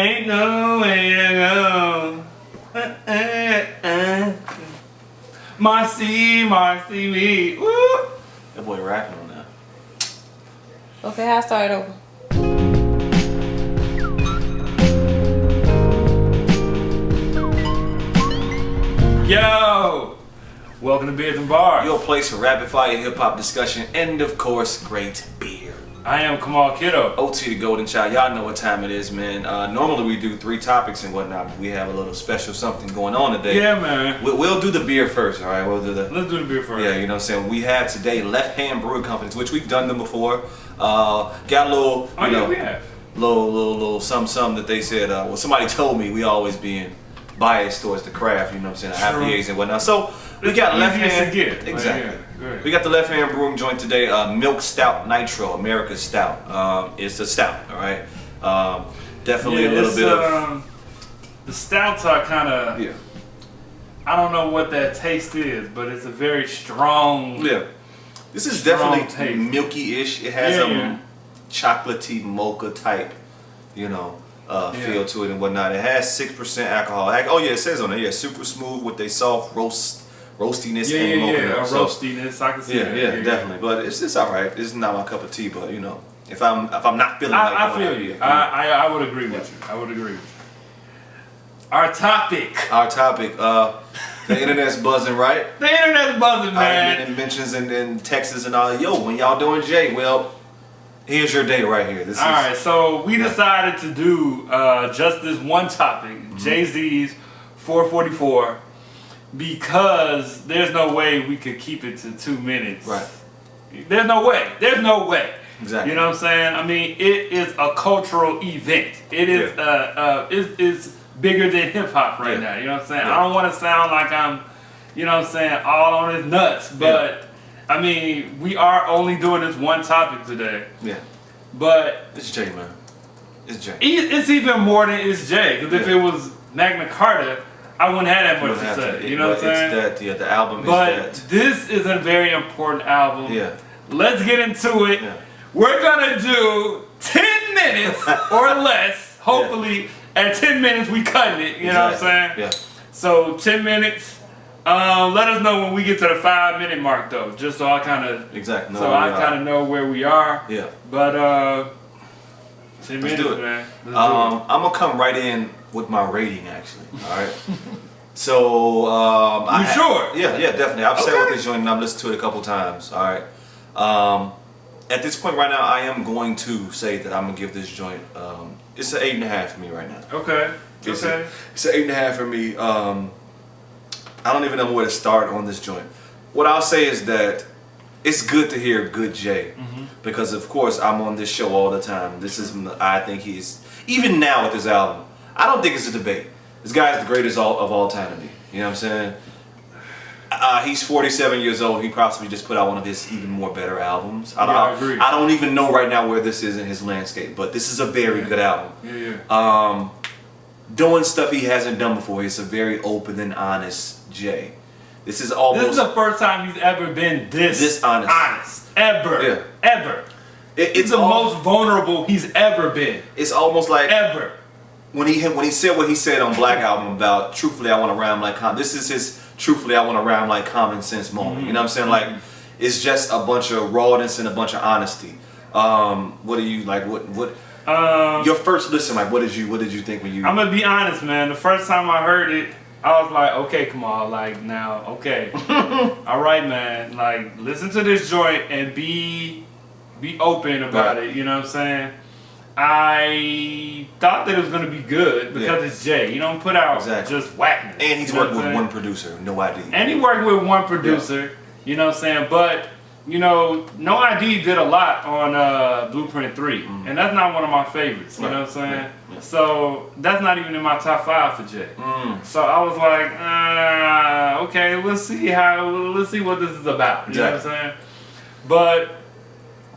ain't no way to go. Marcy, me. Woo. That boy rapping on that. Okay, I'll start over. Yo! Welcome to Beers and Bars. Your place for rapid fire hip hop discussion and of course great beer. I am Kamal Kiddo. OT the Golden Child. Y'all know what time it is, man. Normally we do 3 topics and whatnot, but we have a little special something going on today. Yeah, man. We'll do the beer first, all right? We'll do the. Let's do the beer first. Yeah, you know what I'm saying. We have today Left Hand Brewing Companies, which we've done them before. Got a little, you know, we have. little some that they said. Well, somebody told me we always being biased towards the craft, you know what I'm saying, IPAs and whatnot. So we got Left Hand. Exactly. Right. We got the Left Hand Brewing joint today. Milk Stout Nitro, America's Stout. It's a stout, all right. Definitely a little bit of. The stouts are kind of. Yeah. I don't know what that taste is, but it's a very strong. Yeah. This is strong definitely taste. milky-ish. It has chocolatey mocha type, you know, feel to it and whatnot. It has 6% alcohol. Oh yeah, it says on it. Yeah, super smooth with a soft roastiness and mocha. A roastiness. I can see that. Yeah, definitely. But it's all right. It's not my cup of tea, but you know, if I'm not feeling like I feel you. I would agree with you. I would agree with you. Our topic. The internet's buzzing, right? The internet's buzzing, man. And mentions and texts and all. Yo, when y'all doing Jay? Well, here's your day right here. Alright, so we decided to do just this one topic, Jay-Z's 444, because there's no way we could keep it to 2 minutes. Right. There's no way. Exactly. You know what I'm saying? I mean, it is a cultural event. It is it's bigger than hip hop right now. You know what I'm saying? Yeah. I don't want to sound like I'm, you know what I'm saying, all on his nuts, but I mean, we are only doing this one topic today. Yeah. But It's Jay, man. It's Jay. it's even more than it's Jay. Because if it was Magna Carta, I wouldn't have that much to say. You know what I'm saying? It's that, the album But is that. this is a very important album. Yeah. Let's get into it. Yeah. We're gonna do 10 minutes or less. Hopefully, at 10 minutes we cutting it. You know what I'm saying? Yeah. So 10 minutes. Let us know when we get to the 5-minute mark, though, just so I kind of I kind of know where we are. Yeah. But 10 minutes, do it. man. Let's do it. I'm gonna come right in with my rating, actually. All right. So sure? Yeah, definitely. I've sat Okay. with this joint and I've listened to it a couple times. All right. At this point right now, I am going to say that I'm gonna give this joint. It's an 8.5 for me right now. Okay. It's an 8.5 for me. I don't even know where to start on this joint. What I'll say is that it's good to hear good Jay, because of course I'm on this show all the time. This is, I think he's, even now with this album, I don't think it's a debate. This guy is the greatest of all time to me. You know what I'm saying? He's 47 years old. He possibly just put out one of his even more better albums. I agree. I don't even know right now where this is in his landscape, but this is a very good album. Doing stuff he hasn't done before. It's a very open and honest Jay. This is almost. This is the first time he's ever been this honest. Ever. Yeah. Ever. It's the most vulnerable he's ever been. It's almost like Ever. when he said what he said on Black Album about truthfully I want to rhyme like this is his truthfully I want to rhyme like common sense moment. You know what I'm saying? Like it's just a bunch of rawness and a bunch of honesty. What do you like? What? Your first listen, like, what did you think when you? I'm gonna be honest, man. The first time I heard it, I was like, okay, come on, like now, okay, all right, man. Like, listen to this joint and be open about it. You know what I'm saying? I thought that it was gonna be good because it's Jay. You don't put out just whackness. And he's working with one producer, No ID. And he working with one producer. You know what I'm saying? But you know, No ID did a lot on Blueprint 3, and that's not one of my favorites. You know what I'm saying? Yeah. So that's not even in my top 5 for Jay. So I was like, okay, let's see what this is about. You know what I'm saying? But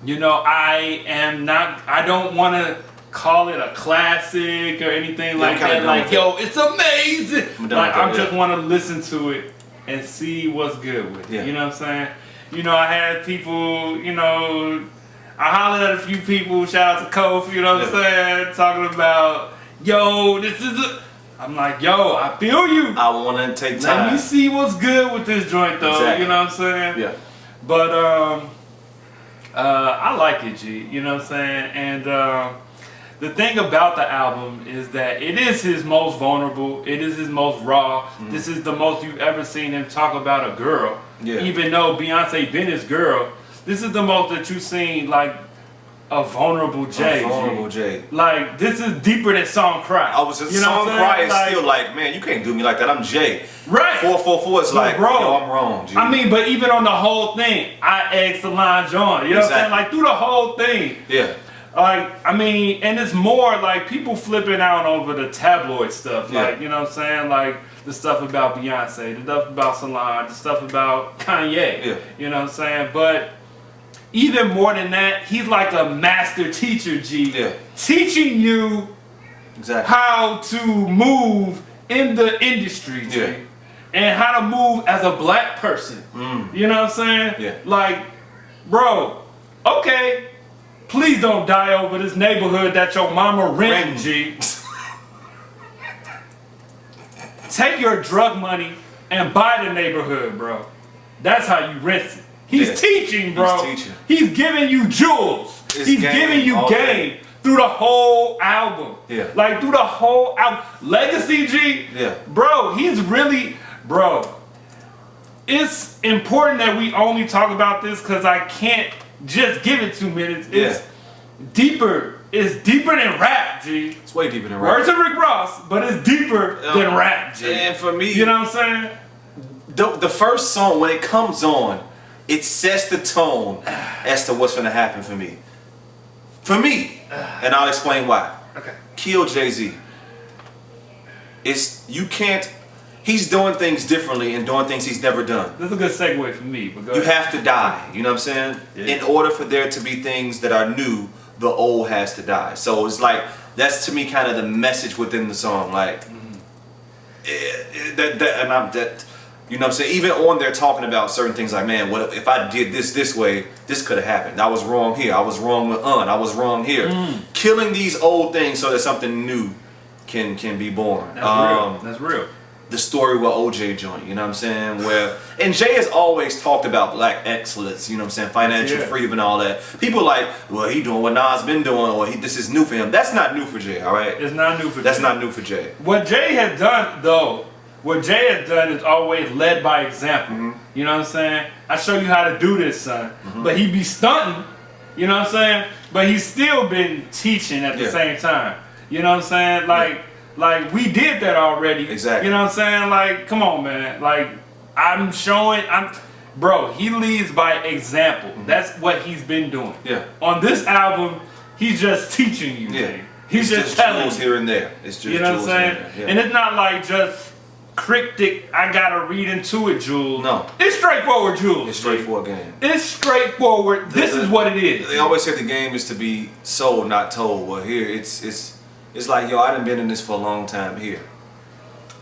you know, I don't want to call it a classic or anything like that. Like, yo, it's amazing. Like, I just want to listen to it and see what's good with it. You know what I'm saying? You know, I had people, you know, I hollered at a few people, shout out to Kof, you know what I'm saying, talking about, yo, this is I'm like, yo, I feel you. I want to take time. Let me see what's good with this joint, though. Exactly. You know what I'm saying? Yeah. But I like it, G. You know what I'm saying? And the thing about the album is that it is his most vulnerable. It is his most raw. Mm-hmm. This is the most you've ever seen him talk about a girl. Yeah. Even though Beyonce been his girl, this is the most that you've seen like a vulnerable Jay. A vulnerable Jay. Like this is deeper than Song Cry. I was just you know Song what I'm Cry saying? is Like, still like, man, you can't do me like that. I'm Jay. Right. 444 is like, bro, yo, I'm wrong, G. I mean, but even on the whole thing, I egged Solange on. You know what I'm saying? Like through the whole thing. Yeah. Like, I mean, and it's more like people flipping out over the tabloid stuff. Yeah. Like, you know what I'm saying? Like the stuff about Beyonce, the stuff about Solange, the stuff about Kanye. Yeah. You know what I'm saying? But even more than that, he's like a master teacher, G. Yeah. Teaching you Exactly. how to move in the industry, G. Yeah. And how to move as a black person. You know what I'm saying? Yeah. Like, bro, okay, please don't die over this neighborhood that your mama renting, G. Take your drug money and buy the neighborhood, bro. That's how you rent it. He's Yeah. teaching, bro. He's teaching. He's giving you jewels. It's He's game giving you all game day. through the whole album. Yeah. Like through the whole album. Legacy, G. Yeah. Bro, he's really, bro. It's important that we only talk about this because I can't just give it 2 minutes. It's deeper. It's deeper than rap, G. It's way deeper than rap. Words of Rick Ross, but it's deeper than rap, G. And for me, You know what I'm saying? the first song, when it comes on, it sets the tone as to what's going to happen for me. For me. And I'll explain why. Okay. Kill Jay-Z. You can't, he's doing things differently and doing things he's never done. This is a good segue for me, but go You ahead. have to die, you know what I'm saying? Yeah. In order for there to be things that are new, the old has to die. So it's like, that's to me kind of the message within the song. Like, you know what I'm saying? Even on there talking about certain things like, man, what if I did this way, this could have happened. I was wrong here. I was wrong with I was wrong here. Killing these old things so that something new can be born. That's real. That's real. The story with OJ joint, you know what I'm saying? And Jay has always talked about black excellence, you know what I'm saying? Financial freedom and all that. People like, well, he doing what Nas been doing, or this is new for him. That's not new for Jay, all right? It's not new for That's Jay. not new for Jay. What Jay has done, though, what Jay has done is always led by example. You know what I'm saying? I show you how to do this, son. But he be stunting, you know what I'm saying? But he's still been teaching at the same time. You know what I'm saying? Like we did that already. Exactly. You know what I'm saying? Like, come on, man. Like, bro, he leads by example. That's what he's been doing. Yeah. On this album, he's just teaching you. Yeah. Jay. He's It's just telling jewels you. here and there. It's just You know what I'm jewels saying? here and there. And it's not like just cryptic, I gotta read into it, Jules. No. It's straightforward, Jules. It's straightforward game. It's straightforward. This is what it is. They always say the game is to be sold, not told. Well, here it's like, yo, I done been in this for a long time here.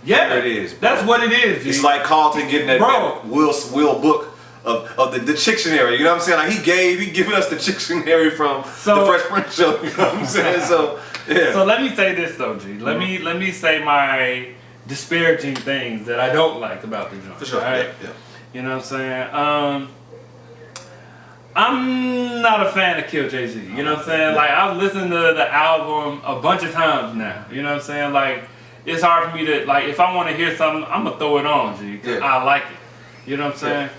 Yeah, There it is, bro. That's what it is, G. It's like Carlton getting that Bro. Will book of the dictionary. You know what I'm saying? Like he giving us the dictionary from the Fresh Prince show. You know what I'm saying? So yeah. So let me say this though, G. Let me say my disparaging things that I don't like about the joint. For sure. Right? Yeah. You know what I'm saying? I'm not a fan of Kill Jay-Z. You know what I'm saying? Like, I've listened to the album a bunch of times now. You know what I'm saying? Like, it's hard for me to, like, if I want to hear something, I'm going to throw it on, G, because I like it. You know what I'm saying?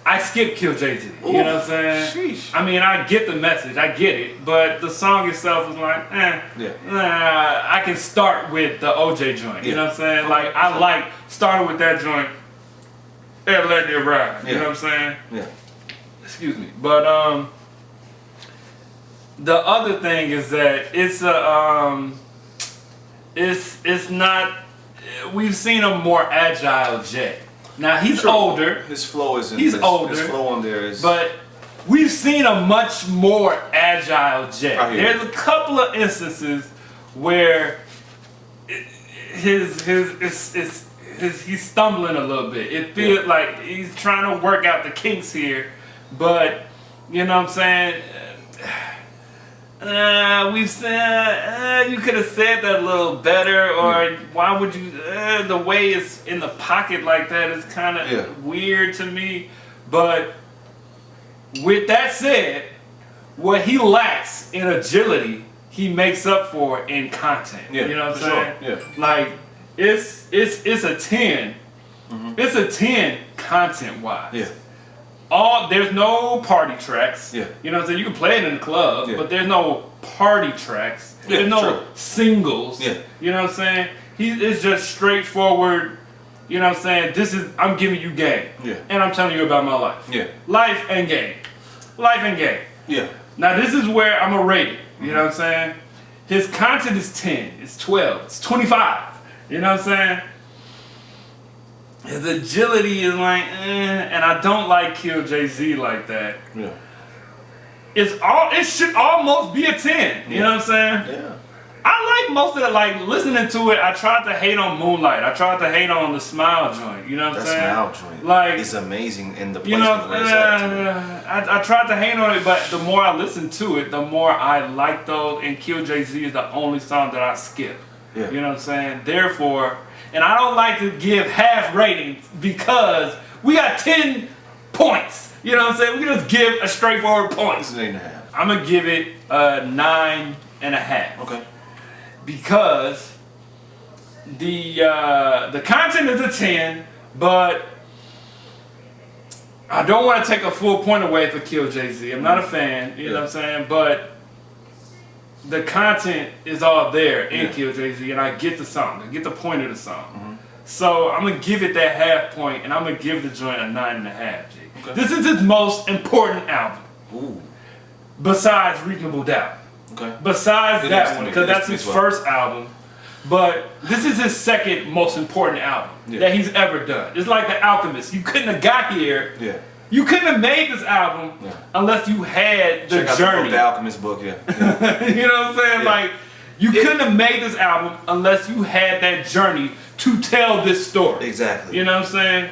I skip Kill Jay-Z. You know what I'm saying? Sheesh. I mean, I get the message. I get it. But the song itself is like, I can start with the OJ joint. You know what I'm saying? Like, I like starting with that joint and letting it ride. You know what I'm saying? Yeah. Excuse me, but the other thing is that it's not. We've seen a more agile Jay. Now he's older. His flow isn't. He's older. His flow on there is. But we've seen a much more agile Jay. There's a couple of instances where he's stumbling a little bit. It feels like he's trying to work out the kinks here. But, you know what I'm saying? we've said you could have said that a little better, or why would you? The way it's in the pocket like that is kind of weird to me. But with that said, what he lacks in agility, he makes up for in content. Yeah, you know what I'm saying? Sure. Yeah. Like it's a 10. Mm-hmm. It's a 10 content wise. Yeah. There's no party tracks. Yeah. You know what I'm saying? You can play it in the club, but there's no party tracks. Yeah, There's no singles. Yeah. You know what I'm saying? It's just straightforward. You know what I'm saying? I'm giving you game. Yeah. And I'm telling you about my life. Yeah. Life and game. Life and game. Yeah. Now this is where I'm gonna rate it. You know what I'm saying? His content is 10, it's 12, it's 25. You know what I'm saying? His agility is like, and I don't like Kill Jay-Z like that. Yeah. It should almost be a 10. You know what I'm saying? Yeah. I like most of it, like listening to it. I tried to hate on Moonlight. I tried to hate on the Smile joint. You know what I'm saying? That Smile joint like, is amazing in the placement where it's at. I tried to hate on it, but the more I listen to it, the more I like those. And Kill Jay-Z is the only song that I skip. Yeah. You know what I'm saying? Therefore, and I don't like to give half ratings because we got 10 points. You know what I'm saying? We can just give a straightforward point. It's an 8.5. I'm gonna give it a 9.5. Okay. Because the content is a 10, but I don't want to take a full point away for Kill Jay-Z. I'm not a fan, you know what I'm saying? But the content is all there in Kill Jay-Z, and I get the song, I get the point of the song. Mm-hmm. So I'm gonna give it that half point, and I'm gonna give the joint a 9.5. G. Okay. This is his most important album. Ooh. Besides Reasonable Doubt. Okay. Besides that one, because that's his first album. But this is his second most important album that he's ever done. It's like The Alchemist. You couldn't have got here. Yeah. You couldn't have made this album unless you had the journey. The Alchemist book, yeah. You know what I'm saying? Like, you couldn't have made this album unless you had that journey to tell this story. Exactly. You know what I'm saying?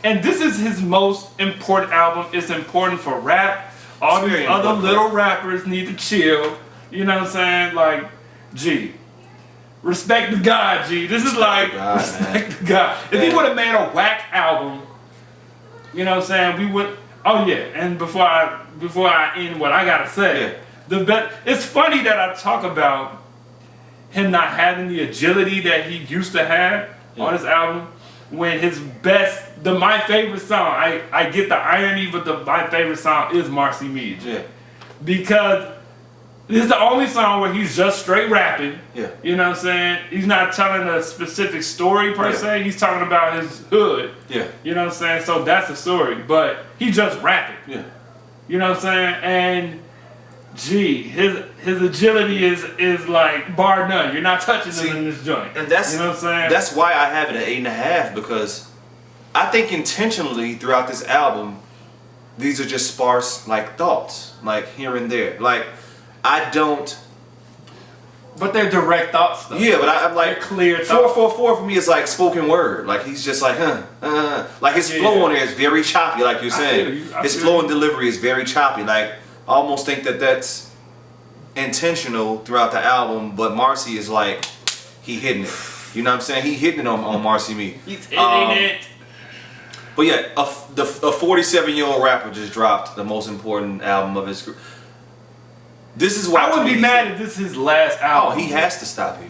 And this is his most important album. It's important for rap. All these other little rappers need to chill. You know what I'm saying? Like, G. Respect the God, G. This is like, respect the God. If he would have made a whack album, you know what I'm saying, we would, oh yeah, and before I end what I gotta say, it's funny that I talk about him not having the agility that he used to have on his album, when his best, my favorite song, I get the irony, but my favorite song is Marcy Me. Yeah. Because this is the only song where he's just straight rapping. Yeah. You know what I'm saying? He's not telling a specific story per se. He's talking about his hood. Yeah. You know what I'm saying? So that's the story. But he's just rapping. Yeah. You know what I'm saying? And gee, his agility is like bar none. You're not touching him in this joint. And that's, you know what I'm saying? That's why I have it at 8.5, because I think intentionally throughout this album, these are just sparse like thoughts, like here and there. Like, I don't. But they're direct thoughts, though. Yeah, but I'm like, they're clear thoughts. 444 for me is like spoken word. Like, he's just like, like his flow on there is very choppy, like you're saying. His flow and delivery is very choppy. Like, I almost think that that's intentional throughout the album, but Marcy is like, he hitting it. You know what I'm saying? He hitting it on Marcy Me. He's hitting it. But yeah, a 47-year-old rapper just dropped the most important album of his career. This is why I would be mad if this is his last album. Oh, he has to stop here.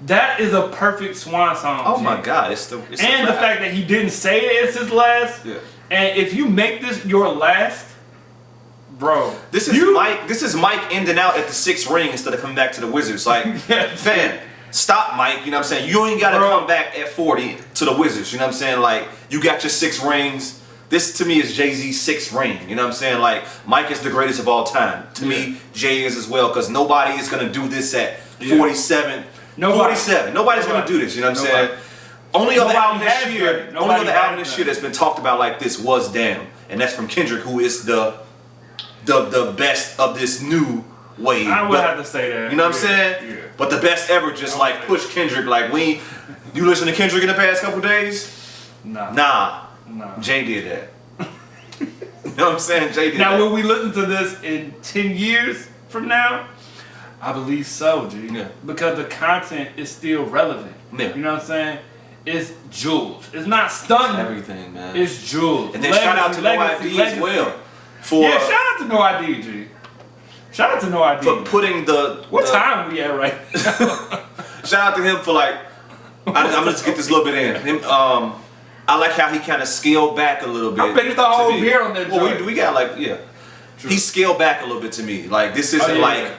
That is a perfect swan song. Oh my God, it's the fact that he didn't say it's his last. Yeah. And if you make this your last, bro, this is Mike ending out at the 6th ring instead of coming back to the Wizards. Like, fam, stop, Mike. You know what I'm saying? You ain't got to come back at 40 to the Wizards. You know what I'm saying? Like, you got your 6 rings. This to me is Jay-Z's 6th ring. You know what I'm saying? Like, Mike is the greatest of all time. To me, Jay is as well, because nobody is going to do this at 47. 47. Nobody's going to do this. You know what I'm saying? Only other album this year that's been talked about like this was Damn. And that's from Kendrick, who is the best of this new wave. I would have to say that. You know what I'm saying? Yeah. But the best ever just like push Kendrick. Like, you listen to Kendrick in the past couple days? Nah. Jay did that. You know what I'm saying? Jay did that. Now, will we listen to this in 10 years? from now? I believe so, G. Yeah. Because the content is still relevant. Yeah. You know what I'm saying? It's jewels. It's not stunning. Everything, man. It's jewels. And then shout out to No ID as well. Yeah, shout out to No ID, G. Shout out to No ID. For putting what time we at right now? Shout out to him for like, I'm gonna just get this little bit in. Him, I like how he kind of scaled back a little bit. I finished the whole beer on that joint. Well, we got like, yeah. True. He scaled back a little bit to me. Like, this isn't like,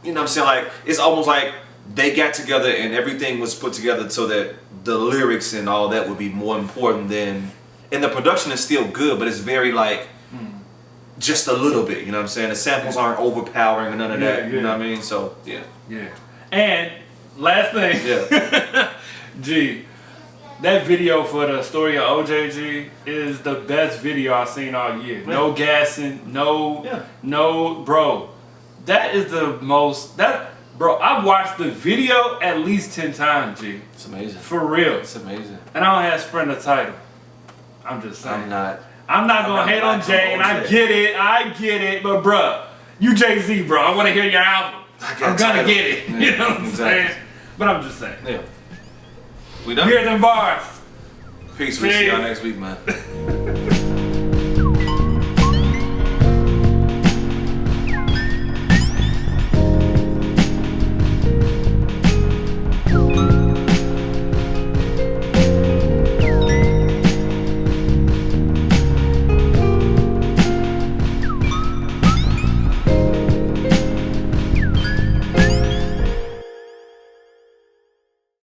you know what I'm saying? Like, it's almost like they got together and everything was put together so that the lyrics and all that would be more important than, and the production is still good, but it's very like, just a little bit, you know what I'm saying? The samples aren't overpowering and none of that, you know what I mean? So, yeah. Yeah. And, last thing. Yeah. G, that video for the story of OJG is the best video I've seen all year. Yeah. No gassing, no, bro. That is the most, bro, I've watched the video at least 10 times, G. It's amazing. For real. It's amazing. And I don't have Sprint a title. I'm just saying. I'm not gonna hate on Jay, and I get it, but bruh, you Jay-Z, bro. I wanna hear your album. I'm gonna get it. Yeah, you know what I'm saying? But I'm just saying. Yeah. We done? BEERZ BARZ. Peace. We'll see y'all next week, man.